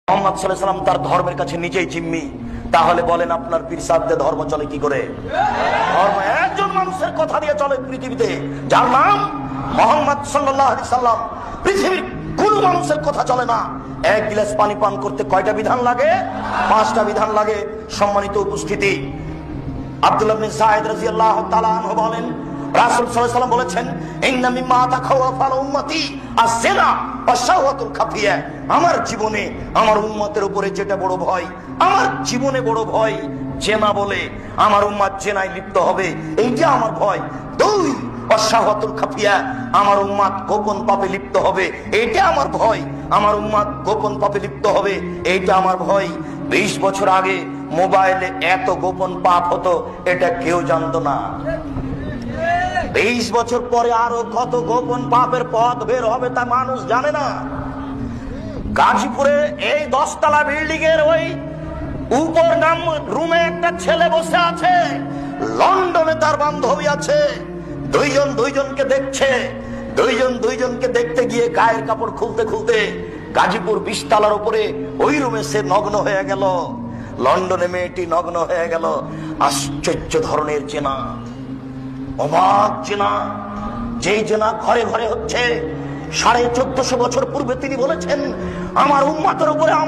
মুহাম্মদ সাল্লাল্লাহু আলাইহি ওয়াসাল্লাম তার ধর্মের কাছে নিজেই জিম্মি। তাহলে বলেন আপনার পীর সাহেবদের ধর্ম চলে কি করে? ধর্ম একজন মানুষের কথা দিয়ে চলে পৃথিবীতে, যার নাম মুহাম্মদ সাল্লাল্লাহু আলাইহি সাল্লাম। পৃথিবীর কোন মানুষের কথা চলে না। এক গ্লাস পানি পান করতে কয়টা বিধান লাগে? 5টা বিধান লাগে। সম্মানিত উপস্থিতি, আব্দুল্লাহ ইবনে যায়েদ রাদিয়াল্লাহু তাআলা আনহু বলেন, রাসূল সাল্লাল্লাহু আলাইহি ওয়াসাল্লাম বলেছেন, ইন্না মিম্মা তাখাওয়াফা উম্মতি আস-সিনা ওয়াশ-শাহওয়াতুল খাফিয়া। আমার জীবনে আমার উম্মতের উপরে যেটা বড় ভয়, আমার জীবনে বড় ভয় জেনা বলে, আমার উম্মত জেনায় লিপ্ত হবে, এইটা আমার ভয়। 2 ওয়াশ-শাহওয়াতুল খাফিয়া, আমার উম্মত গোপন পাপে লিপ্ত হবে, এইটা আমার ভয়। আমার উম্মত গোপন পাপে লিপ্ত হবে, এইটা আমার ভয়। 20 বছর আগে মোবাইলে এত গোপন পাপ হতো, এটা কেউ জানতো না। 20 বছর পরে আরো কত গোপন পাপের পথ বের হবে তা মানুষ জানে না। গাজীপুরে এই 10 তলা বিল্ডিং এর ওই উপর নাম রুমে একটা ছেলে বসে আছে, লন্ডনে তার বান্ধবী আছে, দুইজন দুইজনকে দেখছে। দুইজনকে দেখতে গিয়ে গায়ের কাপড় খুলতে খুলতে গাজীপুর 20 তলার উপরে ওই রুমে সে নগ্ন হয়ে গেল। লন্ডনে মেয়েটি নগ্ন হয়ে গেল। আশ্চর্য ধরনের চেনা, অবাক চেনা, যেই চেনা ঘরে ঘরে হচ্ছে। 1450 বছর পূর্বে তিনি বলেছেন, আমার উম্মতের উপরে আমার